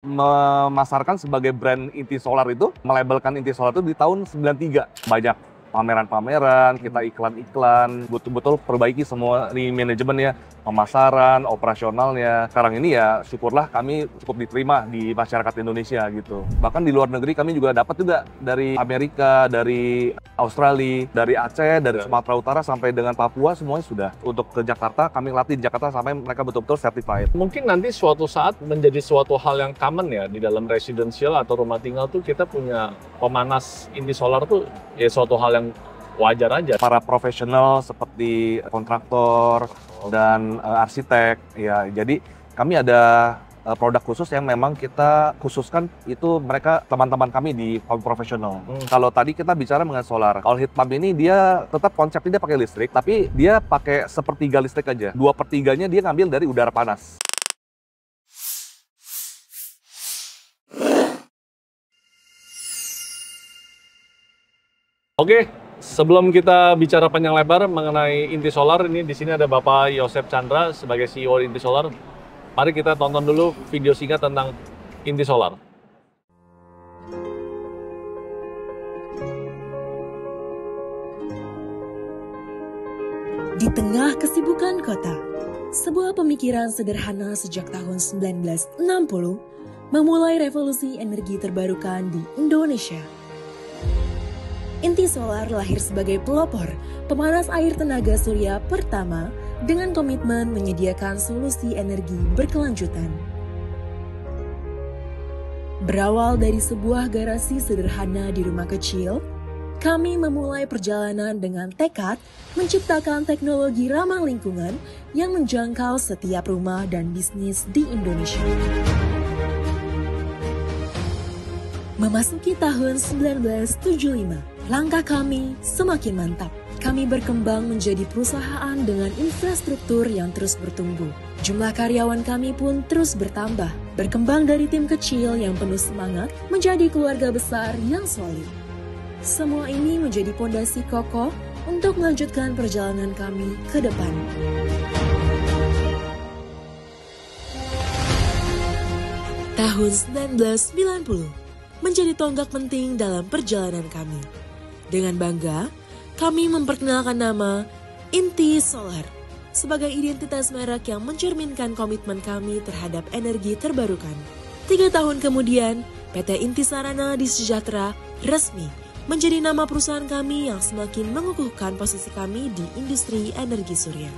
memasarkan sebagai brand Inti Solar itu, melabelkan Inti Solar itu di tahun 93. Banyak pameran-pameran, kita iklan-iklan, betul-betul perbaiki semua di manajemen ya, pemasaran, operasionalnya. Sekarang ini ya syukurlah kami cukup diterima di masyarakat Indonesia gitu. Bahkan di luar negeri kami juga dapat juga dari Amerika, dari Australia, dari Aceh, dari Sumatera Utara sampai dengan Papua semuanya sudah. Untuk ke Jakarta, kami latih di Jakarta sampai mereka betul-betul certified. Mungkin nanti suatu saat menjadi suatu hal yang common ya di dalam residential atau rumah tinggal tuh kita punya pemanas inti solar tuh ya suatu hal yang wajar aja. Para profesional seperti kontraktor dan arsitek ya, jadi kami ada produk khusus yang memang kita khususkan itu mereka teman-teman kami di kaum profesional. Kalau tadi kita bicara mengenai solar, kalau heat pump ini dia tetap konsepnya dia pakai listrik, tapi dia pakai sepertiga listrik aja. 2/3-nya dia ngambil dari udara panas. Oke, sebelum kita bicara panjang lebar mengenai Inti Solar, ini di sini ada Bapak Yosep Chandra sebagai CEO Inti Solar. Mari kita tonton dulu video singkat tentang Inti Solar. Di tengah kesibukan kota, sebuah pemikiran sederhana sejak tahun 1960 memulai revolusi energi terbarukan di Indonesia. Inti Solar lahir sebagai pelopor pemanas air tenaga surya pertama dengan komitmen menyediakan solusi energi berkelanjutan. Berawal dari sebuah garasi sederhana di rumah kecil, kami memulai perjalanan dengan tekad menciptakan teknologi ramah lingkungan yang menjangkau setiap rumah dan bisnis di Indonesia. Memasuki tahun 1975, langkah kami semakin mantap. Kami berkembang menjadi perusahaan dengan infrastruktur yang terus bertumbuh. Jumlah karyawan kami pun terus bertambah, berkembang dari tim kecil yang penuh semangat menjadi keluarga besar yang solid. Semua ini menjadi fondasi kokoh untuk melanjutkan perjalanan kami ke depan. Tahun 1990 menjadi tonggak penting dalam perjalanan kami. Dengan bangga, kami memperkenalkan nama Inti Solar sebagai identitas merek yang mencerminkan komitmen kami terhadap energi terbarukan. 3 tahun kemudian, PT Inti Sarana di Sejahtera resmi menjadi nama perusahaan kami yang semakin mengukuhkan posisi kami di industri energi surya.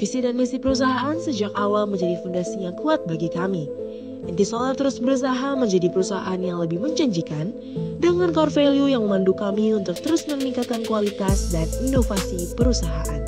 Visi dan misi perusahaan sejak awal menjadi fondasi yang kuat bagi kami. Inti Solar terus berusaha menjadi perusahaan yang lebih menjanjikan dengan core value yang memandu kami untuk terus meningkatkan kualitas dan inovasi perusahaan.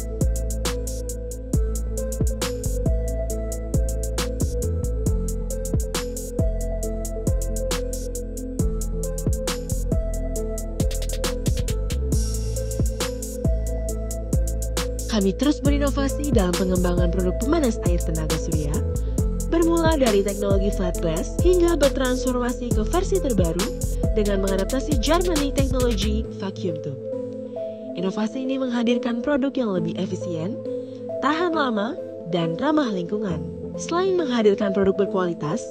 Kami terus berinovasi dalam pengembangan produk pemanas air tenaga surya, bermula dari teknologi flat glass hingga bertransformasi ke versi terbaru dengan mengadaptasi Germanic Technology Vacuum Tube. Inovasi ini menghadirkan produk yang lebih efisien, tahan lama, dan ramah lingkungan. Selain menghadirkan produk berkualitas,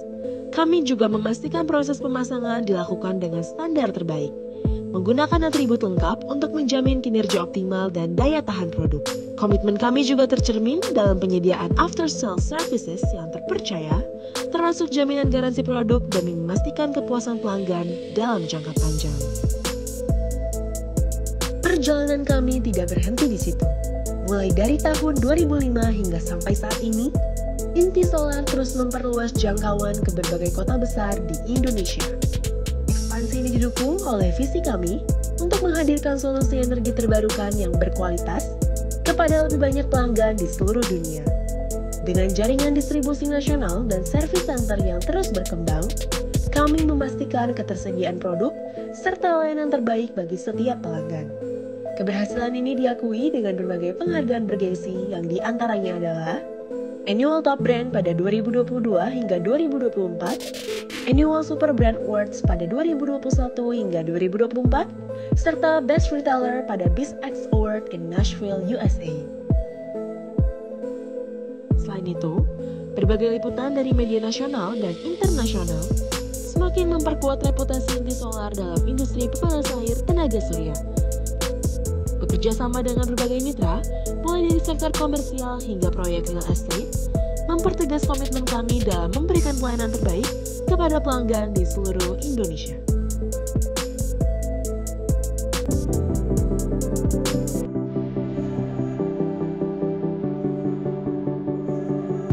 kami juga memastikan proses pemasangan dilakukan dengan standar terbaik, menggunakan atribut lengkap untuk menjamin kinerja optimal dan daya tahan produk. Komitmen kami juga tercermin dalam penyediaan after sale services yang terpercaya, termasuk jaminan garansi produk demi memastikan kepuasan pelanggan dalam jangka panjang. Perjalanan kami tidak berhenti di situ. Mulai dari tahun 2005 hingga sampai saat ini, Inti Solar terus memperluas jangkauan ke berbagai kota besar di Indonesia. Ekspansi ini didukung oleh visi kami untuk menghadirkan solusi energi terbarukan yang berkualitas kepada lebih banyak pelanggan di seluruh dunia. Dengan jaringan distribusi nasional dan service center yang terus berkembang, kami memastikan ketersediaan produk serta layanan terbaik bagi setiap pelanggan. Keberhasilan ini diakui dengan berbagai penghargaan bergengsi yang diantaranya adalah Annual Top Brand pada 2022 hingga 2024, Annual Super Brand Awards pada 2021 hingga 2024, serta Best Retailer pada BizX Award in Nashville, USA. Selain itu, berbagai liputan dari media nasional dan internasional semakin memperkuat reputasi Intisolar dalam industri pemanas air tenaga surya. Bekerja sama dengan berbagai mitra, mulai dari sektor komersial hingga proyek real estate, mempertegas komitmen kami dalam memberikan pelayanan terbaik kepada pelanggan di seluruh Indonesia.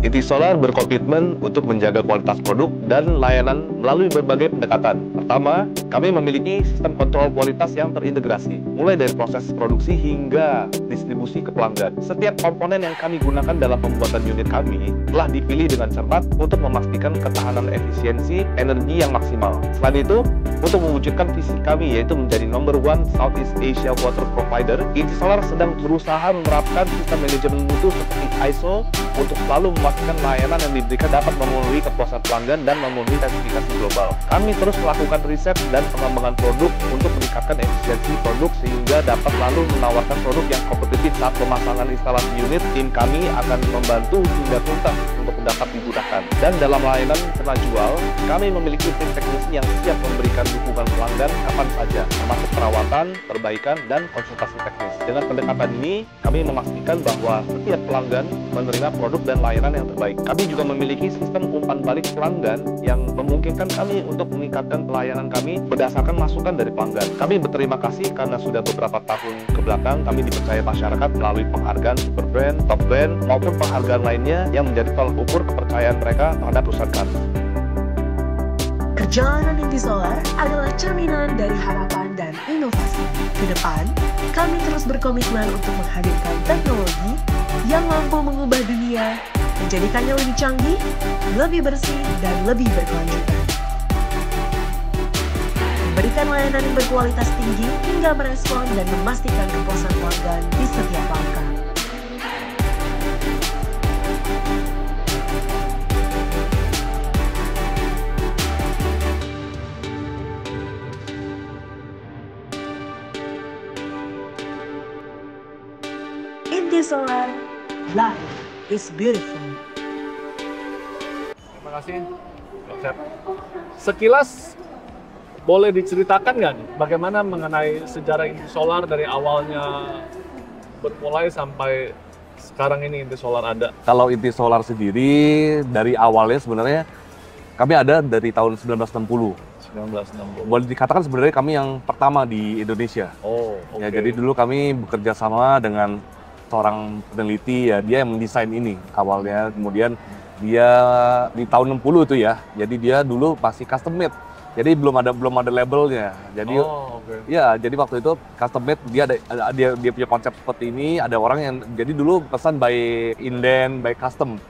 Intisolar berkomitmen untuk menjaga kualitas produk dan layanan melalui berbagai pendekatan. Pertama, kami memiliki sistem kontrol kualitas yang terintegrasi, mulai dari proses produksi hingga distribusi ke pelanggan. Setiap komponen yang kami gunakan dalam pembuatan unit kami telah dipilih dengan cermat untuk memastikan ketahanan efisiensi energi yang maksimal. Selain itu, untuk mewujudkan visi kami yaitu menjadi number one Southeast Asia water provider, Intisolar sedang berusaha menerapkan sistem manajemen mutu seperti ISO untuk selalu memastikan layanan yang diberikan dapat memenuhi kepuasan pelanggan dan memenuhi sertifikasi global. Kami terus melakukan riset dan pengembangan produk untuk meningkatkan efisiensi produk sehingga dapat lalu menawarkan produk yang kompetitif saat pemasangan instalasi unit. Tim kami akan membantu hingga tuntas untuk dapat digunakan. Dan dalam layanan kena jual, kami memiliki tim teknisi yang siap memberikan dukungan pelanggan kapan saja, termasuk perawatan, perbaikan, dan konsultasi teknis. Dengan pendekatan ini, kami memastikan bahwa setiap pelanggan menerima produk dan layanan yang terbaik. Kami juga memiliki sistem umpan balik pelanggan yang memungkinkan kami untuk meningkatkan pelayanan kami berdasarkan masukan dari pelanggan. Kami berterima kasih karena sudah beberapa tahun ke belakang kami dipercaya masyarakat melalui penghargaan Super Brand, Top Brand, maupun penghargaan lainnya yang menjadi tolak ukur kepercayaan mereka terhadap perusahaan kami. Perjalanan Intisolar adalah cerminan dari harapan dan inovasi. Ke depan, kami terus berkomitmen untuk menghadirkan teknologi yang mampu mengubah dunia, menjadikannya lebih canggih, lebih bersih, dan lebih berkelanjutan. Memberikan layanan yang berkualitas tinggi hingga merespon dan memastikan kepuasan pelanggan di setiap langkah. Intisolar, life is beautiful. Terima kasih, Yosep. Sekilas boleh diceritakan nggak nih bagaimana mengenai sejarah Intisolar dari awalnya bermulai sampai sekarang ini Intisolar ada? Kalau Intisolar sendiri dari awalnya sebenarnya kami ada dari tahun 1960. 1960. Boleh dikatakan sebenarnya kami yang pertama di Indonesia. Oh, oke. Ya, jadi dulu kami bekerja sama dengan seorang peneliti, ya dia yang mendesain ini awalnya. Kemudian dia di tahun 60 itu ya. Jadi dia dulu masih custom made. Jadi belum ada labelnya. Jadi ya, jadi waktu itu custom made, dia punya konsep seperti ini. Ada orang yang jadi dulu pesan by inden, by custom.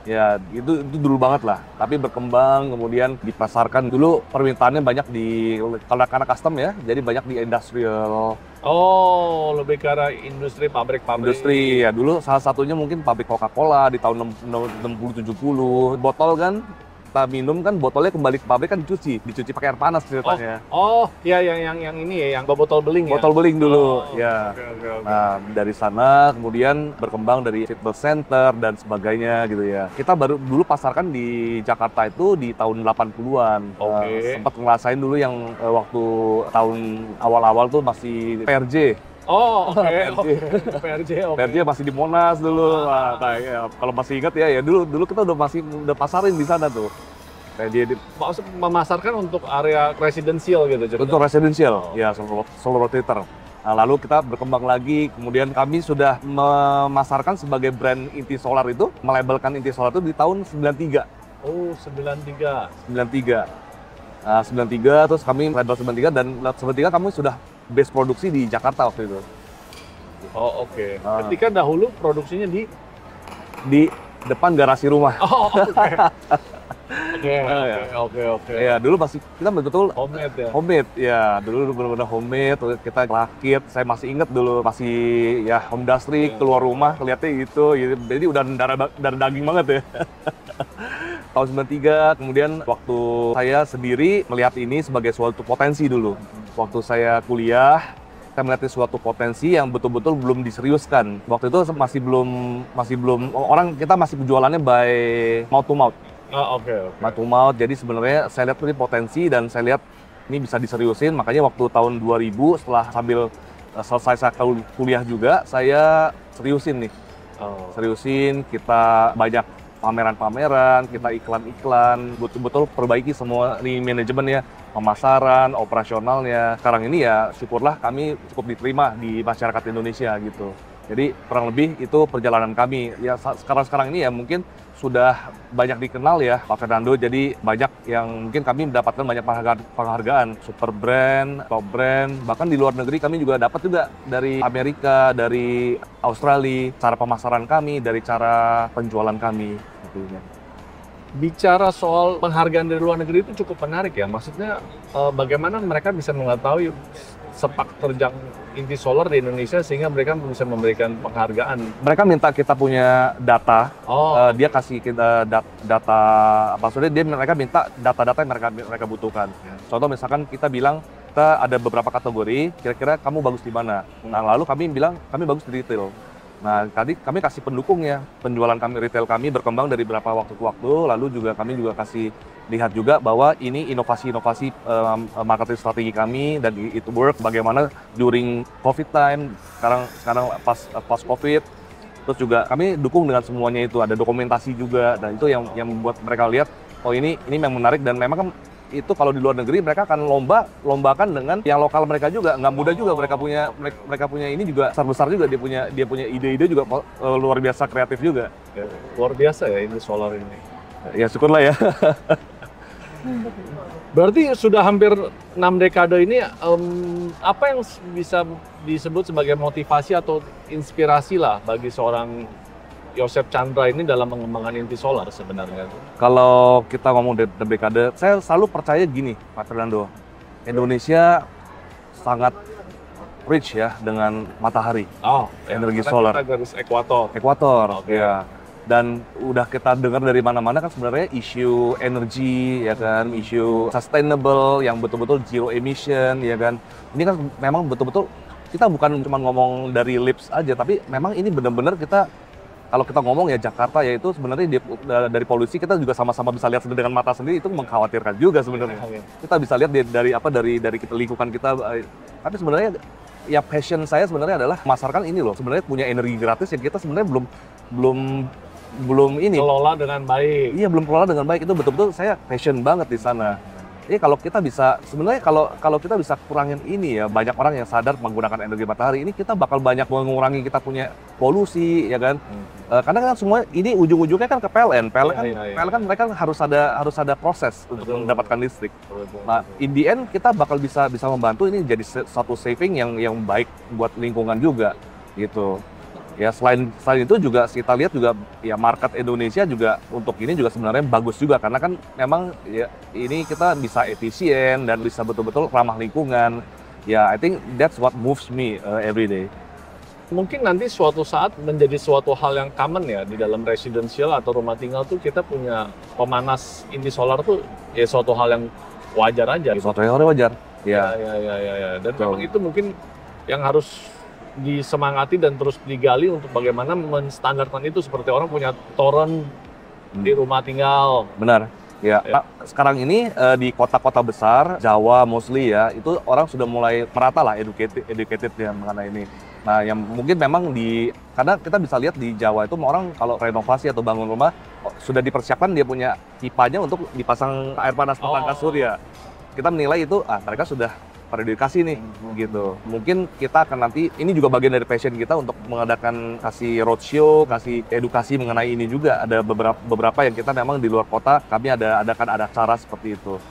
Ya, itu dulu banget lah. Tapi berkembang, kemudian dipasarkan. Dulu permintaannya banyak karena custom ya, jadi banyak di industrial. Oh, lebih ke arah industri, pabrik-pabrik. Industri, ya dulu salah satunya mungkin pabrik Coca-Cola di tahun 60-70. Botol kan, kita minum kan botolnya kembali ke pabrik kan dicuci pakai air panas ceritanya. Oh, ya yang ini ya, yang botol beling ya? Botol beling dulu, ya. Okay. Nah, dari sana kemudian berkembang dari fitness center dan sebagainya gitu ya. Kita baru dulu pasarkan di Jakarta itu di tahun 80-an. Sempat ngerasain dulu yang waktu tahun awal-awal tuh masih PRJ. Oh, oke. PRJ, oke. PRJ masih di Monas dulu. Ya, kalau masih ingat ya dulu kita udah pasarin di sana tuh. PRJ maksud memasarkan untuk area residensial gitu. Untuk residensial, ya solo rotator. Nah, lalu kita berkembang lagi, kemudian kami sudah memasarkan sebagai brand Intisolar itu, melabelkan Intisolar itu di tahun 93. Oh, 93. 93. Nah, 93 terus kami label 93 dan 93 kami sudah base produksi di Jakarta waktu itu. Oh, oke. Ketika dahulu produksinya di depan garasi rumah. Oh, oke. Oke. Ya dulu masih kita betul-betul Homemade ya. homemade, ya dulu benar-benar homemade, terus kita rakit. Saya masih ingat dulu masih ya home industry, keluar rumah kelihatannya gitu, jadi udah darah daging banget ya. Tahun 93, kemudian waktu saya sendiri melihat ini sebagai suatu potensi dulu. Waktu saya kuliah, saya melihat suatu potensi yang betul-betul belum diseriuskan. Waktu itu masih belum orang kita masih jualannya by mouth to mouth. Oke. Mouth to mouth. Jadi sebenarnya saya lihat ini potensi dan saya lihat ini bisa diseriusin. Makanya waktu tahun 2000 setelah sambil selesai saya kuliah juga, saya seriusin nih. Seriusin, kita banyak pameran-pameran, kita iklan-iklan, betul-betul perbaiki semua ini manajemennya, pemasaran, operasionalnya. Sekarang ini ya syukurlah kami cukup diterima di masyarakat Indonesia gitu. Jadi kurang lebih itu perjalanan kami. Ya sekarang ini ya mungkin sudah banyak dikenal ya Pak Fernando, jadi banyak yang mungkin kami mendapatkan banyak penghargaan, super brand, top brand, bahkan di luar negeri kami juga dapat juga dari Amerika, dari Australia, cara pemasaran kami, dari cara penjualan kami. Bicara soal penghargaan dari luar negeri itu cukup menarik ya, maksudnya bagaimana mereka bisa mengetahui sepak terjang inti solar di Indonesia sehingga mereka bisa memberikan penghargaan. Mereka minta kita punya data, dia kasih kita data, maksudnya mereka minta data-data yang mereka butuhkan. Contoh misalkan kita bilang kita ada beberapa kategori, kira-kira kamu bagus di mana. Nah lalu kami bilang kami bagus di retail. Nah tadi kami kasih pendukungnya, penjualan kami, retail kami berkembang dari berapa waktu ke waktu, lalu kami juga kasih lihat juga bahwa ini inovasi-inovasi marketing strategi kami dan itu work bagaimana during COVID time, sekarang pas COVID, terus juga kami dukung dengan semuanya itu, ada dokumentasi juga, dan itu yang membuat mereka lihat oh ini yang menarik. Dan memang kan itu kalau di luar negeri mereka akan lombakan dengan yang lokal mereka juga, nggak mudah juga, mereka punya ini juga besar juga, dia punya ide-ide juga luar biasa kreatif juga. Ya, luar biasa ya ini solar ini. Ya syukurlah ya. Berarti sudah hampir 6 dekade ini, apa yang bisa disebut sebagai motivasi atau inspirasi lah bagi seorang Yosep Chandra ini dalam mengembangkan inti solar sebenarnya? Kalau kita ngomong dekade, saya selalu percaya gini, Pak Fernando, Indonesia sangat rich ya dengan matahari, energi solar. Kita garis ekuator. Ekuator, ya. Dan udah kita dengar dari mana-mana kan sebenarnya isu energi ya kan, isu sustainable yang betul-betul zero emission ya kan. Ini kan memang betul-betul kita bukan cuma ngomong dari lips aja, tapi memang ini benar-benar kita kalau kita ngomong ya Jakarta ya itu sebenarnya dari polusi kita juga sama-sama bisa lihat dengan mata sendiri, itu mengkhawatirkan juga sebenarnya. Kita bisa lihat dari kita lingkungan kita, tapi sebenarnya ya passion saya sebenarnya adalah memasarkan ini loh, sebenarnya punya energi gratis yang kita sebenarnya belum ini kelola dengan baik. Iya, belum kelola dengan baik, itu betul-betul saya passion banget di sana. Jadi kalau kita bisa sebenarnya kalau kita bisa kurangin ini ya, banyak orang yang sadar menggunakan energi matahari ini, kita bakal banyak mengurangi kita punya polusi ya kan. Karena kan semua ini ujung-ujungnya kan ke PLN. PLN kan mereka harus ada proses untuk mendapatkan listrik. Nah, in the end kita bakal bisa membantu ini jadi satu saving yang baik buat lingkungan juga gitu. Ya selain itu juga kita lihat juga ya market Indonesia juga untuk ini juga sebenarnya bagus juga, karena kan memang ya ini kita bisa efisien dan bisa betul-betul ramah lingkungan. Ya I think that's what moves me every day. Mungkin nanti suatu saat menjadi suatu hal yang common ya di dalam residential atau rumah tinggal tuh kita punya pemanas inti solar tuh ya suatu hal yang wajar aja. Suatu yang wajar. Ya. Dan memang itu mungkin yang harus disemangati dan terus digali untuk bagaimana menstandarkan itu, seperti orang punya toren di rumah tinggal. Benar. Ya. Sekarang ini di kota-kota besar Jawa mostly ya, itu orang sudah mulai merata lah educated ya mengenai ini. Nah, yang mungkin memang karena kita bisa lihat di Jawa itu orang kalau renovasi atau bangun rumah sudah dipersiapkan, dia punya pipanya untuk dipasang air panas bertangkas surya. Kita menilai itu mereka sudah teredukasi nih gitu. Mungkin kita akan nanti, ini juga bagian dari passion kita untuk mengadakan kasih roadshow, kasih edukasi mengenai ini juga. Ada beberapa yang kita memang di luar kota kami adakan acara seperti itu.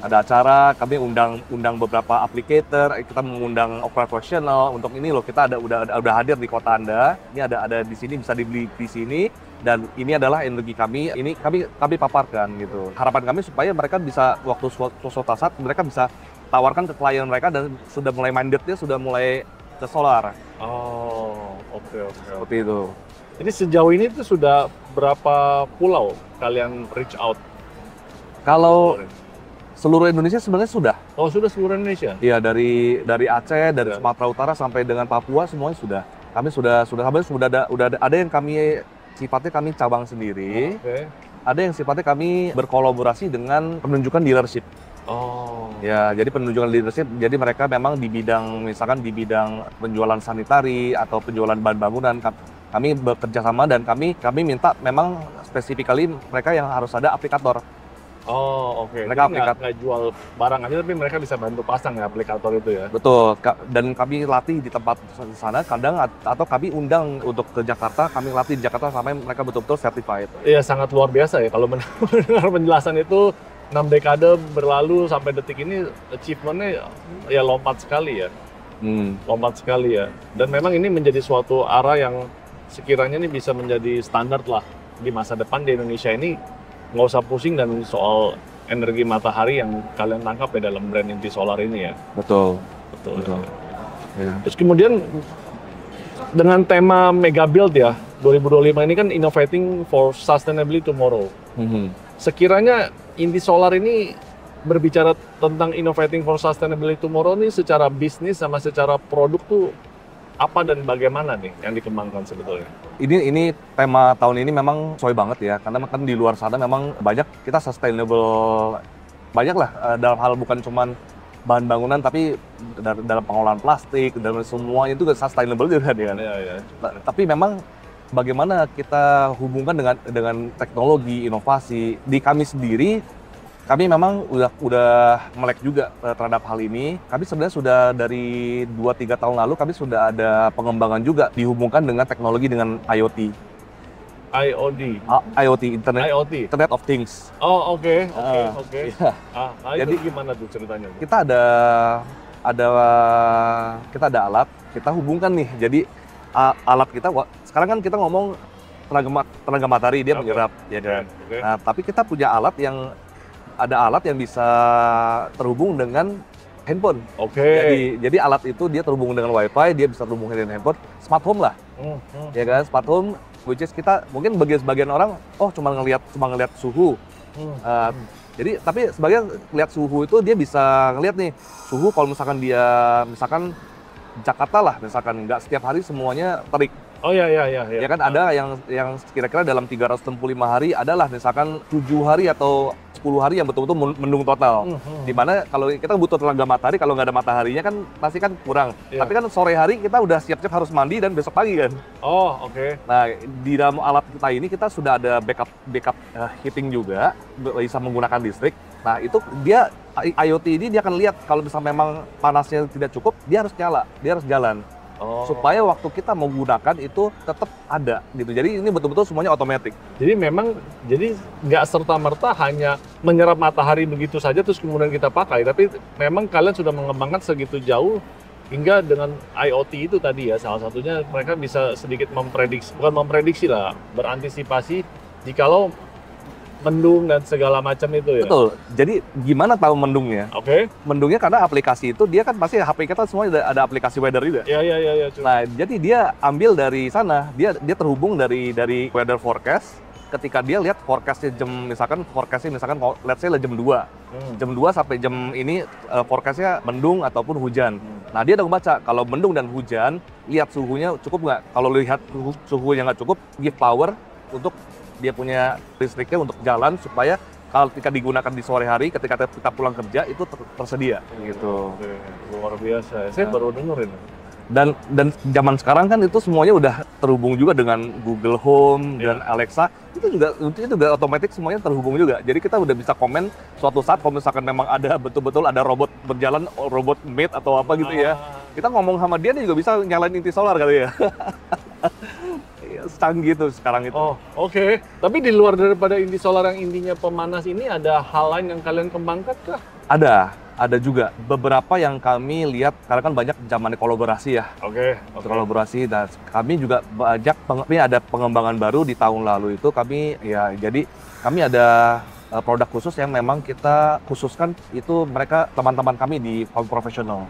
Ada acara, kami undang beberapa applicator, kita mengundang operasional untuk ini loh, kita udah hadir di kota Anda. Ini ada di sini, bisa dibeli di sini. Dan ini adalah energi kami, ini kami paparkan gitu. Harapan kami supaya mereka bisa waktu suatu saat mereka bisa tawarkan ke klien mereka dan sudah mulai mindednya sudah mulai ke solar. Oh, oke. Seperti itu. Jadi sejauh ini tuh sudah berapa pulau kalian reach out? Kalau seluruh Indonesia sebenarnya sudah. Oh, sudah seluruh Indonesia? Iya, dari Aceh, dari Ya. Sumatera Utara sampai dengan Papua semuanya sudah. Kami sudah ada yang kami sifatnya kami cabang sendiri. Oke. Ada yang sifatnya kami berkolaborasi dengan penunjukan dealership. Oh. Ya, jadi penunjukan leadership, jadi mereka memang di bidang, misalkan di bidang penjualan sanitari atau penjualan bahan bangunan, kami bekerja sama dan kami minta memang spesifikally mereka yang harus ada aplikator. Oh, oke. Mereka Jadi nggak jual barang aja, tapi mereka bisa bantu pasang ya aplikator itu ya? Betul, dan kami latih di tempat sana, kadang atau kami undang untuk ke Jakarta, kami latih di Jakarta sampai mereka betul-betul certified. Iya, sangat luar biasa ya kalau mendengar penjelasan itu. 6 dekade berlalu sampai detik ini achievement-nya ya lompat sekali ya. Lompat sekali ya. Dan memang ini menjadi suatu arah yang sekiranya ini bisa menjadi standar lah di masa depan di Indonesia ini. Nggak usah pusing dan soal energi matahari yang kalian tangkap ya dalam brand Inti Solar ini ya. Betul. Betul. Ya. Terus kemudian dengan tema Mega Build ya, 2025 ini kan Innovating for Sustainability Tomorrow. Sekiranya Inti Solar ini berbicara tentang Innovating for Sustainability Tomorrow ini secara bisnis sama secara produk tuh apa dan bagaimana nih yang dikembangkan sebetulnya? Ini tema tahun ini memang sesuai banget ya, karena kan di luar sana memang banyak kita sustainable, banyak lah dalam hal bukan cuman bahan bangunan tapi dalam pengolahan plastik, dalam semuanya itu sustainable juga kan. Ya. Tapi memang bagaimana kita hubungkan dengan teknologi, inovasi. Di kami sendiri, kami memang udah melek juga terhadap hal ini. Kami sebenarnya sudah dari 2-3 tahun lalu kami sudah ada pengembangan juga dihubungkan dengan teknologi dengan IoT. IoT, Internet of Things. Oh, oke. Iya. Jadi gimana tuh ceritanya? Kita ada alat, kita hubungkan nih. Jadi alat kita sekarang kan kita ngomong tenaga matahari dia menyerap, ya kan. Nah, tapi kita punya alat yang bisa terhubung dengan handphone. Jadi alat itu dia terhubung dengan WiFi, dia bisa terhubung dengan handphone, smart home lah. Ya kan, smart home, which is kita mungkin bagi sebagian orang, cuma ngelihat suhu. Jadi tapi sebagian lihat suhu itu dia bisa ngelihat nih suhu kalau misalkan Jakarta lah, misalkan nggak setiap hari semuanya terik. Oh ya. Ya kan ada yang kira-kira dalam 365 hari adalah misalkan 7 hari atau 10 hari yang betul-betul mendung total. Dimana kalau kita butuh tenaga matahari, kalau nggak ada mataharinya kan pasti kan kurang. Tapi kan sore hari kita udah siap-siap harus mandi dan besok pagi kan. Nah, di dalam alat kita ini kita sudah ada backup heating juga, bisa menggunakan listrik. Nah, itu dia IoT ini dia akan lihat kalau misalnya memang panasnya tidak cukup, dia harus nyala, dia harus jalan. Supaya waktu kita menggunakan itu tetap ada gitu. Jadi ini betul-betul semuanya otomatis. Jadi memang nggak serta-merta hanya menyerap matahari begitu saja terus kemudian kita pakai, tapi memang kalian sudah mengembangkan segitu jauh hingga dengan IoT itu tadi ya, salah satunya mereka bisa sedikit berantisipasi jikalau mendung dan segala macam itu ya. Betul. Jadi gimana tahu mendungnya? Mendungnya karena aplikasi itu dia kan pasti HP kita semuanya ada aplikasi weather juga. Iya. Nah, jadi dia ambil dari sana, dia terhubung dari weather forecast. Ketika dia lihat forecastnya misalkan let's say jam 2. Jam 2 sampai jam ini forecastnya mendung ataupun hujan. Nah, dia udah membaca kalau mendung dan hujan, lihat suhunya cukup nggak? Kalau lihat suhunya nggak cukup, give power untuk dia punya listriknya untuk jalan supaya kalau ketika digunakan di sore hari ketika kita pulang kerja itu tersedia gitu. Luar biasa ya. Saya baru dengerin. Dan zaman sekarang kan itu semuanya udah terhubung juga dengan Google Home dan Alexa. Itu juga otomatis semuanya terhubung juga. Jadi kita udah bisa komen suatu saat kalau misalkan memang ada betul-betul ada robot berjalan, robot maid atau apa gitu ya. Kita ngomong sama dia juga bisa nyalain Inti Solar kali ya. Secanggih gitu sekarang itu. Tapi di luar daripada Inti Solar yang intinya pemanas ini ada hal lain yang kalian kembangkan kah? Ada. ada juga beberapa yang kami lihat karena kan banyak zamannya kolaborasi ya. Oke. Kolaborasi, dan kami juga banyak kami ada pengembangan baru di tahun lalu itu kami ya, jadi kami ada produk khusus yang memang kita khususkan itu mereka teman-teman kami di kaum profesional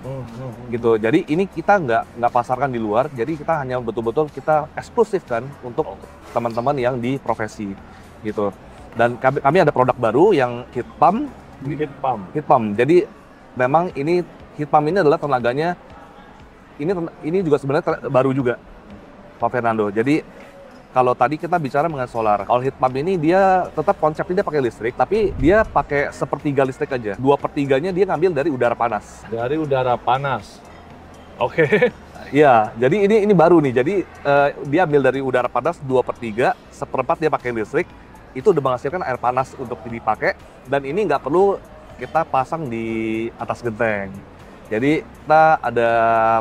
gitu. Jadi ini kita nggak pasarkan di luar, jadi kita hanya betul-betul kita eksklusifkan untuk teman-teman yang di profesi gitu. Dan kami ada produk baru yang heat pump. Jadi memang ini heat pump ini adalah tenaganya ini juga sebenarnya baru juga, Pak Fernando. Jadi kalau tadi kita bicara mengenai solar, kalau heat pump ini dia tetap konsepnya dia pakai listrik, tapi dia pakai sepertiga listrik aja. 2/3-nya dia ngambil dari udara panas. Dari udara panas. Oke. Iya, jadi ini baru nih. Jadi dia ambil dari udara panas 2/3, 1/4 dia pakai listrik. Itu udah menghasilkan air panas untuk dipakai, dan ini nggak perlu kita pasang di atas genteng. Jadi kita ada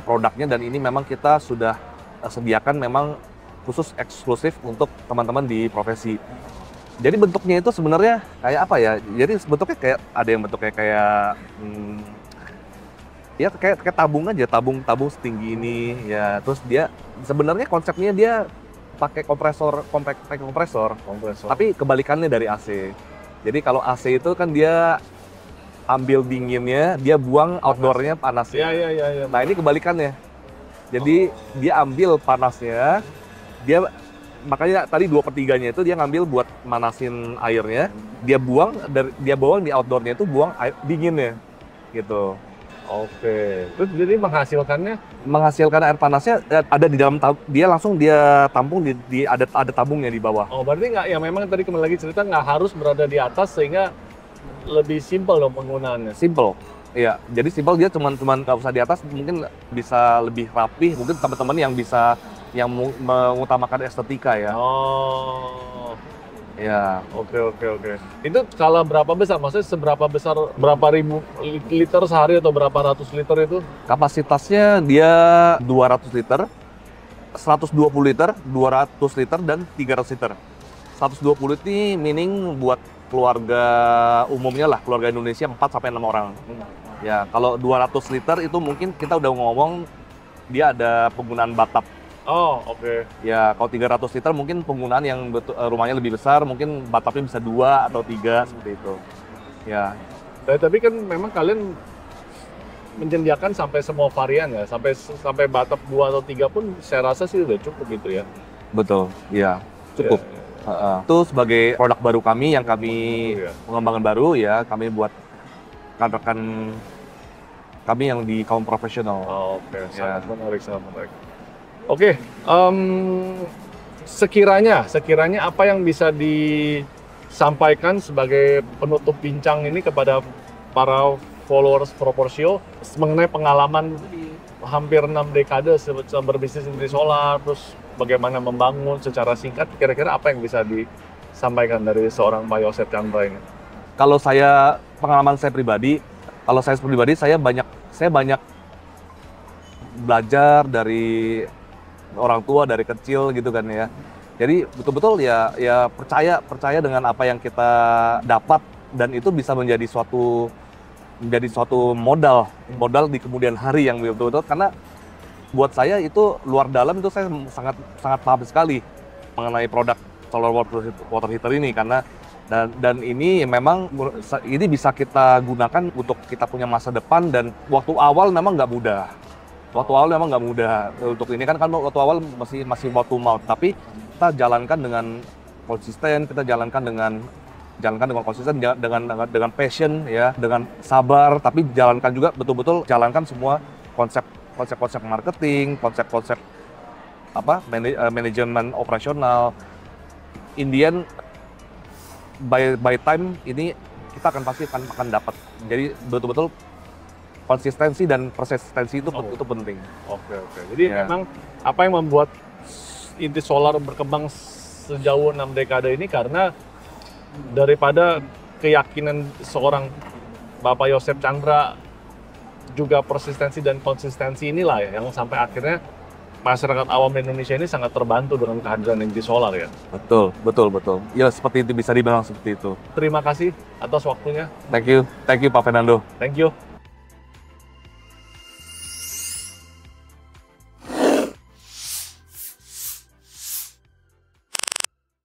produknya, dan ini memang kita sudah sediakan memang khusus eksklusif untuk teman-teman di profesi. Jadi bentuknya itu sebenarnya kayak apa ya? Jadi bentuknya kayak ada yang bentuknya kayak ya kayak tabung aja, tabung setinggi ini ya. Terus dia sebenarnya konsepnya dia pakai kompresor. Tapi kebalikannya dari AC. Jadi kalau AC itu kan dia ambil dinginnya, dia buang outdoornya panasnya. Iya. Nah ini kebalikannya. Jadi dia ambil panasnya, makanya tadi 2/3-nya itu dia ngambil buat manasin airnya, dia buang di outdoornya itu buang air dinginnya, gitu. Oke, terus jadi menghasilkan air panasnya ada di dalam dia langsung dia tampung ada tabungnya di bawah. Oh, berarti nggak ya, memang tadi kembali lagi cerita nggak harus berada di atas sehingga lebih simpel dong penggunaannya. Simple. Iya, jadi simpel, dia cuman nggak usah di atas, mungkin bisa lebih rapih, mungkin teman-teman yang mengutamakan estetika ya. Oh. Ya, Oke. Itu skala berapa besar? Maksudnya seberapa besar, berapa ribu liter sehari atau berapa ratus liter itu? kapasitasnya dia 200 liter, 120 liter, 200 liter, dan 300 liter. 120 ini meaning buat keluarga umumnya lah, keluarga Indonesia 4-6 orang. Ya, kalau 200 liter itu mungkin kita udah ngomong dia ada penggunaan bathtub. Oh, oke. Ya, kalau 300 liter mungkin penggunaan yang rumahnya lebih besar, mungkin bathtubnya bisa 2 atau 3 seperti itu. Ya. Tapi kan memang kalian menyediakan sampai semua varian ya, sampai bathtub 2 atau 3 pun saya rasa sih udah cukup gitu ya. Betul, iya, cukup. Itu sebagai produk baru kami yang kami pengembangan baru ya, kami buat rekan-rekan kami yang di kaum profesional. Oh, oke. Sangat menarik. Oke, sekiranya apa yang bisa disampaikan sebagai penutup bincang ini kepada para followers Proporsio mengenai pengalaman hampir 6 dekade berbisnis di solar, terus bagaimana membangun secara singkat, kira-kira apa yang bisa disampaikan dari seorang Pak Yosep Chandra ini? Kalau pengalaman saya pribadi, saya banyak belajar dari orang tua dari kecil gitu kan ya. Jadi betul-betul ya percaya dengan apa yang kita dapat, dan itu bisa menjadi suatu modal di kemudian hari yang betul-betul, karena buat saya itu luar dalam itu saya sangat paham sekali mengenai produk solar water heater ini, karena dan ini memang ini bisa kita gunakan untuk kita punya masa depan, dan waktu awal memang nggak mudah. Untuk ini kan waktu awal masih waktu mau, tapi kita jalankan dengan konsisten, dengan passion ya, dengan sabar, tapi jalankan juga betul-betul semua konsep marketing, konsep manajemen operasional. Indian by time ini kita pasti akan dapat. Jadi betul-betul konsistensi dan persistensi itu penting. Oke. Jadi memang apa yang membuat Inti Solar berkembang sejauh 6 dekade ini karena daripada keyakinan seorang Bapak Yosep Chandra, juga persistensi dan konsistensi inilah ya yang sampai akhirnya masyarakat awam Indonesia ini sangat terbantu dengan kehadiran Inti Solar ya. Betul. Ya seperti itu, bisa dibilang seperti itu. Terima kasih atas waktunya. Thank you Pak Fernando. Thank you.